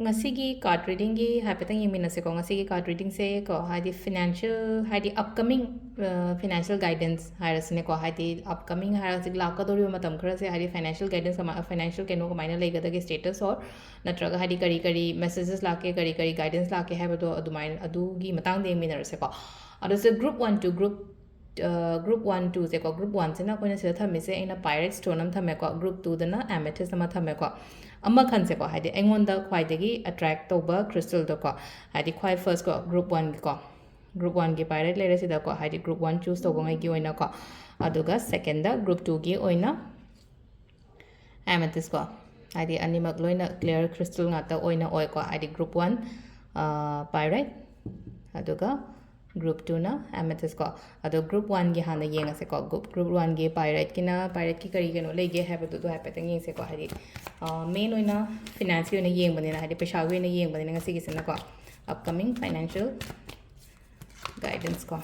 Ngasigi card reading gi hapetang yimina se ko ngasigi card reading se ko hadi financial hadi upcoming financial guidance harasne ko hadi upcoming harasig lakadori matam khara se hadi financial guidance kama financial keno ko maina legada ge status or natraga hadi kari kari messages lake kari kari guidance lake habado adumain adu gi matang de yimina se ko adu se group 1 to group 1 2 se ko group 1 se na ko na se thamme se ina pirate stone am thamme ko group 2 dana amethyst ama thamme ko amma khan se ko hadi engonda khwai degi attract toba crystal do ko hadi khwai first ko group 1 ko group 1 gi pirate lere sida ko hadi group 1 choose toba ngai gi oina ko aduga second da group 2 gi oina amethyst ko hadi animak loina clear crystal ngata oina oi ko hadi group 1 pirate aduga group 2 na amethyst ko ado group 1 gi hana yenga se ko group 1 gi pirate ki kari geno lege have to do have tang yeng se ko hadi main oina finance ki oina yeng bane na hadi pesha gi oina yeng bane ngasi gi sena ko upcoming financial guidance ko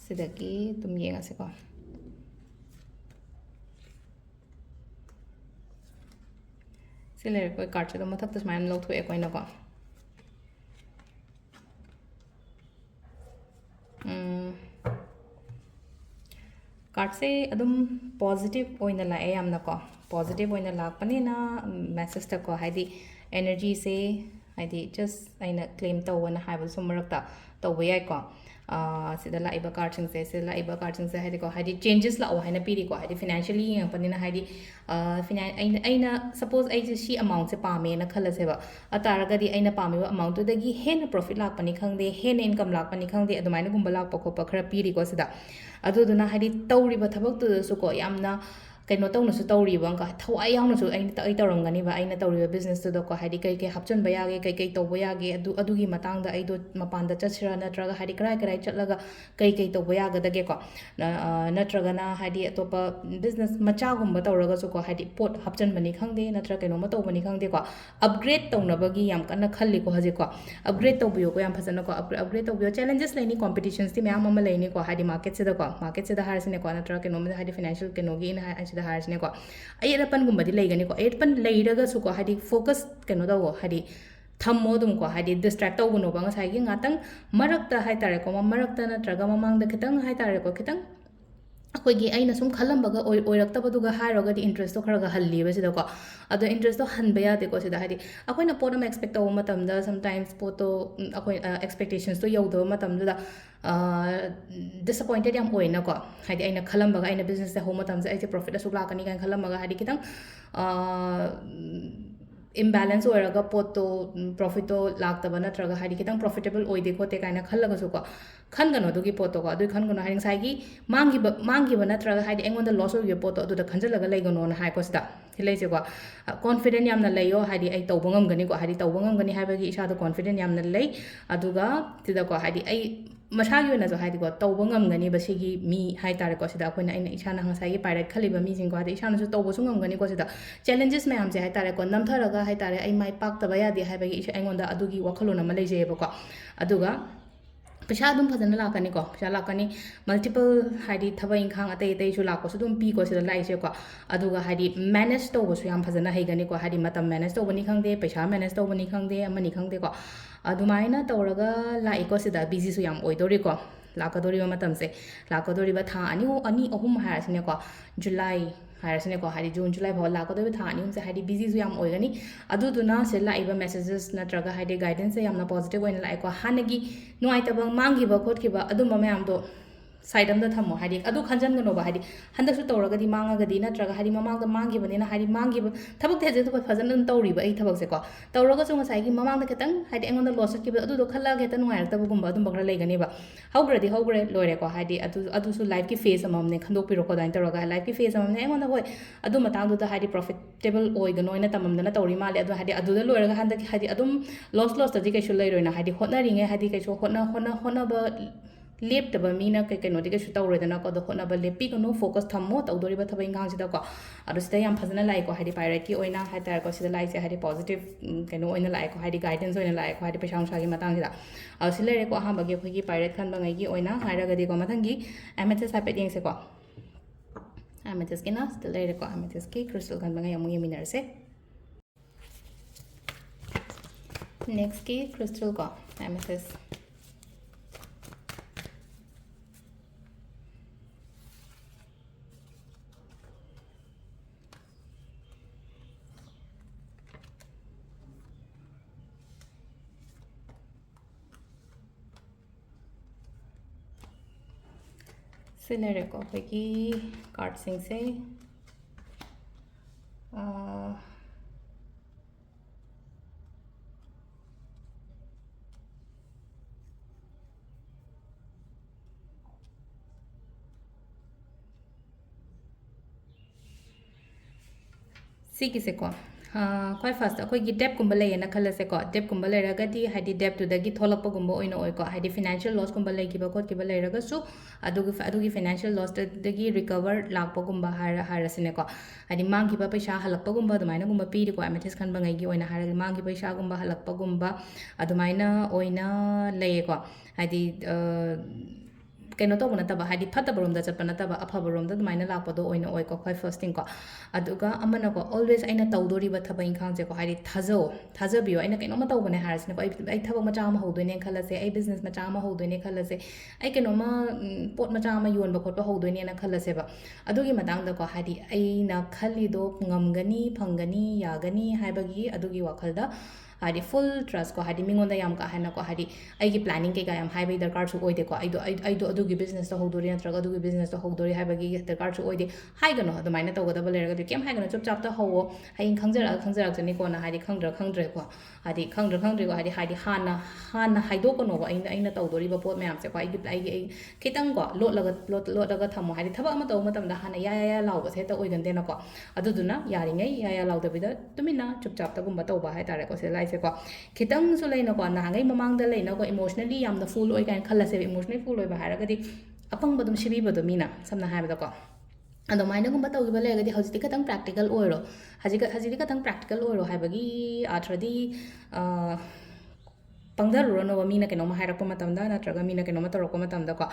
sidaki tum yenga se ko sile ko card se do mathak tas main log thoe ko ina ko card se adum positive oina la e amna ko positive oina la pani na message ta ko haidi energy se haidi just aina claim to wana haibu sumarakta to yai ko sida la iba card sing se sida la iba card sing se haidi ko haidi changes la o haina piri ko haidi financially yang pani na haidi aina suppose ai si amount se pame na khala se ba atara ga di aina pame ba amount to dagi hen profit lak pani khangde hen income lak pani khangde adumaina gumba lak pa ko pa khara piri ko sida aduduna hadi tawriba thabak tu su ko yamna kaino tawna su tawriba ka thawai yauna su aina tai tawrangani ba aina tawriba business tu do ko hadi kai kai hapchon ba yage kai kai tawba yage adugi matang da aido mapanda chachira natraga hadi krai chatlaga kai kai tawba yaga dage ko natraga na hadi atopa business macha gumba tawraga su ko hadi pot hapchon bani khangde natraga kaino ma tawbani khangde ko upgrade tawna bagi yam kana khalli ko haji ko upgrade tawbiyo ko yam phasana ko upgrade tawbiyo challenges laini competitions ti mayam ama laini ko hadi market se da ko market se da har sine ko natraga kaino ma hadi financial kaino gi in ha da har sine ko ayerapan gumba di laigani ko ayerapan leiraga su ko hadi focus kaino da ko hadi thammo dum ko hadi distract tawuno ba ngasai gi ngatang marakta hai tare ko marakta natraga mamang da kitang hai tare ko kitang ꯑꯩꯈꯣꯏꯒꯤ ꯑꯩꯅ ꯁꯨꯝ ꯈꯜꯂꯝꯕꯒ ꯑꯣꯏꯔꯛꯇꯕꯗꯨꯒ ꯍꯥꯏꯔꯒꯗꯤ ꯏꯟꯇꯔꯦꯁꯇꯣ ꯈꯔꯒ ꯍꯜꯂꯤꯕ ꯁꯤꯗꯀꯣ ꯑꯗꯣ ꯏꯟꯇꯔꯦꯁꯇꯣ ꯍꯟꯕ ꯌꯥꯗꯦꯀꯣ ꯁꯤꯗ ꯍꯥꯏꯗꯤ ꯑꯩꯈꯣꯏꯅ ꯄꯣꯠ ꯑꯃ ꯑꯦꯛꯁꯄꯦꯛ ꯇꯧꯕ ꯃꯇꯝꯗ ꯁꯝꯇꯥꯏꯝꯁ ꯄꯣꯠꯇꯣ ꯑꯩꯈꯣꯏ ꯑꯦꯛꯁꯄꯦꯛꯇꯦꯁꯟꯁꯇꯣ ꯌꯧꯗꯕ ꯃꯇꯝꯗꯨꯗ ꯗꯤꯁꯑꯄꯣꯏꯟꯇꯦड ꯌꯥꯝ ꯑꯣꯏꯅꯀꯣ ꯍꯥꯏꯗꯤ ꯑꯩꯅ ꯈꯜꯂꯝꯕꯒ ꯑꯩꯅ ꯕꯤꯖꯤꯅꯦꯁꯁꯦ ꯍꯧꯕ ꯃꯇꯝꯗ ꯑꯩꯁꯦ ꯄ꯭ꯔꯣꯐꯤꯠ ꯑꯁꯨꯛ ꯂꯥꯛꯀꯅꯤ ꯀꯥꯏꯅ ꯈꯜꯂꯝꯃꯒ ꯍꯥꯏꯗꯤ ꯈꯤꯇꯪ imbalance ꯑꯣꯏꯔꯒ ꯄꯣꯠꯇꯣ ꯄ꯭ꯔꯣꯐꯤꯠꯇꯣ ꯂꯥꯛꯇꯕ ꯅꯠꯇ꯭ꯔꯒ ꯍꯥꯏꯗꯤ ꯈꯤꯇꯪ ꯄ꯭ꯔꯣꯐꯤꯇꯦꯕꯜ ꯑꯣꯏꯗꯦ ꯈꯣꯠꯇꯦ ꯀꯥꯏꯅ ꯈꯜꯂꯒꯁꯨꯀꯣ ꯈꯟꯒꯅꯣ ꯑꯗꯨꯒꯤ ꯄꯣꯠꯇꯣꯀꯣ ꯑꯗꯨꯏ ꯈꯟꯒꯅꯣ ꯍꯥꯏꯗꯤ ꯉꯁꯥꯏꯒꯤ ꯃꯥꯡꯈꯤꯕ ꯅꯠꯇ꯭ꯔꯒ ꯍꯥꯏꯗꯤ ꯑꯩꯉꯣꯟꯗ ꯂꯣꯁ ꯑꯣꯏꯈꯤꯕ ꯄꯣꯠꯇꯣ ꯑꯗꯨꯗ ꯈꯟꯖꯤꯜꯂꯒ ꯂꯩꯒꯅꯣꯅ ꯍꯥꯏꯀꯣ ꯁꯤꯗ ꯁꯤ ꯂꯩꯁꯦꯀꯣ ꯀꯣꯟꯐꯤꯗꯦꯟ ꯌꯥꯝꯅ ꯂꯩꯌꯣ ꯍꯥꯏꯗꯤ ꯑꯩ ꯇꯧꯕ ꯉꯝꯒꯅꯤꯀꯣ ꯍꯥꯏꯗꯤ ꯇꯧꯕ ꯉꯝꯒꯅꯤ ꯍꯥꯏꯕꯒꯤ ꯏꯁꯥꯗ ꯀꯣꯟꯐꯤꯗꯦꯟ ꯌꯥꯝꯅ ꯂꯩ ꯑꯗꯨꯒ ꯁꯤꯗꯀꯣ ꯍꯥꯏꯗꯤ ꯑꯩ ꯃꯁꯥꯒꯤ ꯑꯣꯏꯅꯁꯨ ꯍꯥꯏꯗꯤꯀꯣ ꯇꯧꯕ ꯉꯝꯒꯅꯤꯕ ꯁꯤꯒꯤ ꯃꯤ ꯍꯥꯏꯇꯥꯔꯦꯀꯣ ꯁꯤꯗ ꯑꯩꯅ ꯏꯁꯥꯅ ꯉꯁꯥꯏꯒꯤ ꯄꯥꯏꯔꯦꯠ ꯈꯜꯂꯤꯕ ꯃꯤꯁꯤꯡꯀꯣ ꯍꯥꯏꯗꯤ ꯏꯁꯥꯅꯁꯨ ꯇꯧꯕꯁꯨ ꯉꯝꯒꯅꯤꯀꯣ ꯁꯤꯗ ꯆꯦꯂꯦꯟꯖꯦꯁ ꯃꯌꯥꯝꯁꯦ ꯍꯥꯏꯇꯥꯔꯦꯀꯣ ꯅꯝꯊꯔꯒ ꯍꯥꯏꯇꯥꯔꯦ ꯑꯩ ꯃꯥꯏ ꯄꯥꯛꯇꯕ ꯌꯥꯗꯦ ꯍꯥꯏꯕꯒꯤ ꯑꯩꯉꯣꯟꯗ ꯑꯗꯨꯒꯤ ꯋꯥꯈꯜꯂꯣꯟ ꯑꯃ ꯂꯩꯖꯩꯑꯕꯀꯣ ꯑꯗꯨꯒ ꯄꯩꯁꯥ ꯑꯗꯨꯝ ꯐꯖꯅ ꯂꯥꯛꯀꯅꯤꯀꯣ ꯄꯩꯁꯥ ꯂꯥꯛꯀꯅꯤ ꯃꯜꯇꯤꯄꯜ ꯍꯥꯏꯗꯤ ꯊꯕꯛ ꯏꯪꯈꯥꯡ ꯑꯇꯩ ꯑꯇꯩꯁꯨ ꯂꯥꯛꯄꯁꯨ ꯑꯗꯨꯝ ꯄꯤꯀꯣ ꯁꯤꯗ ꯂꯥꯛꯏꯁꯦꯀꯣ ꯑꯗꯨꯒ ꯍꯥꯏꯗꯤ ꯃꯦꯅꯦꯖ ꯇꯧꯕꯁꯨ ꯌꯥꯝ ꯐꯖꯅ ꯍꯩꯒꯅꯤꯀꯣ ꯍꯥꯏꯗꯤ ꯃꯇꯝ ꯃꯦꯅꯦꯖ ꯇꯧꯕꯅꯤ ꯈꯪꯗꯦ ꯄꯩꯁా ꯃꯦꯅꯦꯖ ꯇꯧꯕꯅꯤ ꯈꯪꯗꯦ ꯑꯃꯅꯤ ꯈꯪꯗꯦꯀꯣ ꯑꯗꯨꯃꯥꯏꯅ ꯇꯧꯔꯒ ꯂꯥꯛꯏꯀꯣ ꯁꯤꯗ ꯕꯤꯖꯤꯁꯨ ꯌꯥꯝ ꯑꯣꯏꯗꯣꯔꯤꯀꯣ ꯂꯥꯛꯀꯗꯣꯔꯤꯕ ꯃꯇꯝꯁꯦ ꯂꯥꯛꯀꯗꯣꯔꯤꯕ ꯊꯥ ꯑꯅꯤ ꯑꯍꯨꯝ ꯍꯥꯏꯔꯁꯤꯅꯦꯀꯣ ꯖꯨꯂꯥꯏ ꯍꯥꯏꯔꯁꯤꯅꯦꯀꯣ ꯍꯥꯏꯗꯤ ꯖꯨꯟ ꯖꯨꯂꯥꯏ ꯐꯥꯎꯕ ꯂꯥꯛꯀꯗꯣꯔꯤꯕ ꯊꯥ ꯑꯅꯤ ꯑꯍꯨꯝꯁꯦ ꯍꯥꯏꯗꯤ ꯕꯤꯖꯤꯁꯨ ꯌꯥꯝ ꯑꯣꯏꯒꯅꯤ ꯑꯗꯨꯗꯨꯅ ꯁꯤꯗ ꯂꯥꯛꯏꯕ ꯃꯦꯁꯦꯖꯦꯁ ꯅꯠꯇ꯭ꯔꯒ ꯍꯥꯏꯗꯤ ꯒꯥꯏꯗꯦꯟꯁꯁꯦ ꯌꯥꯝꯅ ꯄꯣꯖꯤꯇꯤቭ ꯑꯣꯏꯅ ꯂꯥꯛꯑꯦꯀꯣ ꯍꯥꯟꯅꯒꯤ ꯅꯨꯡꯉꯥꯏꯇꯕ ꯃꯥꯡꯈꯤꯕ ꯈꯣꯠꯈꯤꯕ ꯑꯗꯨꯝꯕ ꯃꯌꯥꯝꯗꯣ ꯁꯥꯏꯠ ꯑꯃꯗ ꯊꯝꯃꯣ ꯍꯥꯏꯗꯤ ꯑꯗꯨ ꯈꯟꯖꯟꯒꯅꯣꯕ ꯍꯥꯏꯗꯤ ꯍꯟꯗꯛꯁꯨ ꯇꯧꯔꯒꯗꯤ ꯃꯥꯡꯉꯒꯗꯤ ꯅꯠꯇ꯭ꯔꯒ ꯍꯥꯏꯗꯤ ꯃꯃꯥꯡꯗ ꯃꯥꯡꯈꯤꯕꯅꯤꯅ ꯍꯥꯏꯗꯤ ꯃꯥꯡꯈꯤꯕ ꯊꯕꯛꯇꯤ ꯍꯧꯖꯤꯛ ꯐꯖꯅ ꯑꯗꯨꯝ ꯇꯧꯔꯤꯕ ꯑꯩ ꯊꯕꯛꯁꯦꯀꯣ ꯇꯧꯔꯒꯁꯨ ꯉꯁꯥꯏꯒꯤ ꯃꯃꯥꯡꯗ ꯈꯤꯇꯪ ꯍꯥꯏꯗꯤ ꯑꯩꯉꯣꯟꯗ ꯂꯣꯁ ꯆꯠꯈꯤꯕ ꯑꯗꯨꯗꯣ ꯈꯜꯂꯒ ꯍꯦꯛꯇ ꯅꯨꯡꯉꯥꯏꯔꯛꯇꯕꯒꯨꯝꯕ ꯑꯗꯨꯝꯕ ꯈꯔ ꯂꯩꯒꯅꯦꯕ ꯍꯧꯈ꯭ꯔꯗꯤ ꯍꯧꯈ꯭ꯔꯦ ꯂꯣꯏꯔꯦꯀꯣ ꯍꯥꯏꯗꯤ ꯑꯗꯨꯁꯨ ꯂꯥꯏꯐꯀꯤ ꯐꯦꯖ ꯑꯃꯃꯝꯅꯦ ꯈꯟꯗꯣꯛꯄꯤꯔꯣꯀꯣ ꯑꯗꯨꯃꯥꯏꯅ ꯇꯧꯔꯒ ꯂꯥꯏꯐꯀꯤ ꯐꯦꯖ ꯑꯃꯃꯝꯅꯦ ꯑꯩꯉꯣꯟꯗ ꯍꯣꯏ ꯑꯗꯨ ꯃꯇꯥꯡꯗꯨꯗ ꯍꯥꯏꯗꯤ ꯄ꯭ꯔꯣꯐꯤꯇꯦꯕꯜ ꯑꯣꯏꯒꯅꯣꯅ ꯇꯝꯃꯝꯗꯅ ꯇꯧꯔꯤ ꯃꯥꯜꯂꯦ ꯑꯗꯣ ꯍꯥꯏꯗꯤ ꯑꯗꯨꯗ ꯂꯣꯏꯔꯒ ꯍꯟꯗꯛ ꯍꯥꯏꯗꯤ ꯑꯗꯨꯝ ꯂꯣꯁꯇꯗꯤ ꯀꯩꯁꯨ ꯂꯩꯔꯣꯏꯅ ꯍꯥꯏꯗꯤ ꯍꯣꯠꯅꯔꯤꯉꯩ ꯍꯥꯏꯗꯤ ꯀꯩꯁꯨ ꯍꯣꯠꯅꯕ leptaba mina keno de shu tawredana ko do hona ba lepi kono focus thammo tawdoriba thabai ngang sida ko adu sida yam phajana lai ko haidi pirate ki oina hatar ko sida lai se haidi positive keno oina lai ko haidi guidance oina lai ko haidi pesang sagi matang sida au silere ko ha bagi khoi ki pirate khan bangai gi oina haira gadi ko mathangi amethyst sapet yeng se ko amethyst kina silere ko amethyst ki crystal khan bangai amu yeminar se next ki crystal ko amethyst सिलेरे को अखोगी card सिंग से सी किसे को quite fast अखोगी Depp कुंबा लेना खल से को Depp कुंबा लेरगदी Heidi debt to दगी थोलप गुंबा ओइनो ओइ को हाइडी फाइनेंशियल लॉस कुंबा लेगिबा कोट किबा लेरगा सु अदुगी फाइनेंशियल लॉस दगी रिकवर लाप गुंबा हारसिने को हाइडी मांगिबा पैसा हलप गुंबा अदुमाइना गुंबा पीरि को एमेथिस खन बंगाई ओइना हार मांगी पैसा गुंबा हलप गुंबा अदुमाइना ओइना लेय को हाइडी कहीं तब नब हाई फतबरोम चप नब अफबरोम लापदो को खै फर्स्टिंग को अमनको ऑलवेज अगर तौदोरीब थब इंखांसे को हाई थाजो थाजबियो अगर कहीं तौबने हारसिने थब मचा हौदने खलसे बिजनेस मचा हौदने खलसे कहीं पोट मचा योब खोप हौदने खलसेब को हाई खलीदो गमगनी फंगनी यागनी है वखल हाई फुल ट्रस्ट को हाई मिंगों याम का है को हाई प्लानिंग कई याम हाई दरकार को बिजनेस हौदोरी नत्रगा बिजनेस हौदोरी दरकार हाईगनो अदुमाइना तौगदब लेरगदि केम हाईगनो चुप चाप हौ हयें खंजरक्चनी को हाई खंद्रे को हाई खंद्रे को हाई हाना हाइदोकनोब अइना तौदोरीब पोट मैमसे को खितंग को लोटलग थमो हाई थबक अमा तौब मतमदा हाना या लाउबसे हेता ओइगनदेना को अदुदुना यारिङै या लाउदबिदा तुमिना चुप चापतगुंबा तौबा हाइतारे को से लाइसे को खितंगसु लेना को नांगै ममांगदा लेना को इमोशनली यामना फुल ओइ काइन खलसे इमोशनली फुल ओइबा हारगदि अपंगबदुम सिबिबदो मीना समना हाइबदा को अदुमाइनगुंबा तौगिबा लेगदि हजिति खतंग प्रैक्टिकल ओइरो हजिति खतंग प्रैक्टिकल ओइरो हाइबगी आथ्रदि पंगदरुरनो मीना कइनोमा हाइरक्प मतमदा नत्रगा मीना कइनोमा तौरक्प मतमदा को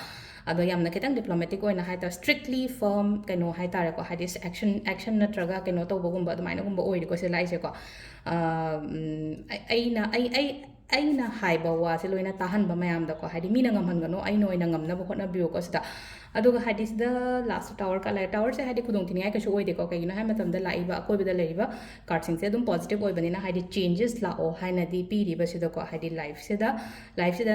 अदो यामना खितंग डिप्लोमेटिक ओइना हाइता स्ट्रिक्टली फर्म कइनो हाइतारे को हाइदि एक्शन नत्रगा कइनो तौबगुंबा अदुमाइनगुंबा ओइरि को से लाइसे को अइना हाइबा वासे लोइना ताहनबा मयामदा को हाइदि मीना ngमहनगनो अइनो ओइना ngमनबो होटनाबियो को सिदा अदुगा हाइदि सिदा लास्ट टावर का लाइ टावर से हाइदि खुदोंग थिनिया कैसो ओइदे को कइनो हाइ मतमदा लाइबा अकोइबदा लेरिबा कार्डसिंग से पॉजिटिव ओइबनिना हाइदि चेंजेस लाओ हाइनादि पीरिबा सिदा को हाइदि लाइफ सिदा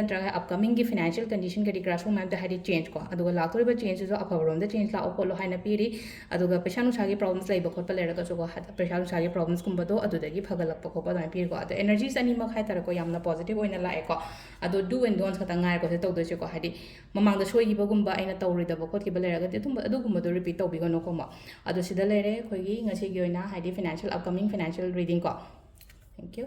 नत्रगा अपकमिंग की फाइनेंशियल कंडीशन कदि क्रासो मैम हाइदि चेंज को अदुगा लाक्तोरिबा चेंज जो अफबरोम द चेंज लाओ कोलो हाइना पीरि अदुगा पैसा नुसागी प्रॉब्लम्स लेबा खोप लेरगा सो को पैसा नुसागी प्रॉब्लम्स कुंबदो अदुदगी फगलप खोप अदुमाइ पीरि को अद एनर्जीस अनि मख हाइतार को यामना पॉजिटिव ओइना लाए को अदो डू एंड डोंट्स खता ngai को से तौदोसे को हाइदि ममांगदा सोइगिबगुंबा अइना तौरिदबो खोटकिबा लेरगा अदुगुंबदो रिपीट तौबिगनो को म अदो सिदा लेरे खोइगी ngasi gi oina हाइदि फाइनेंशियल अपकमिंग फाइनेंशियल रीडिंग को थैंक यू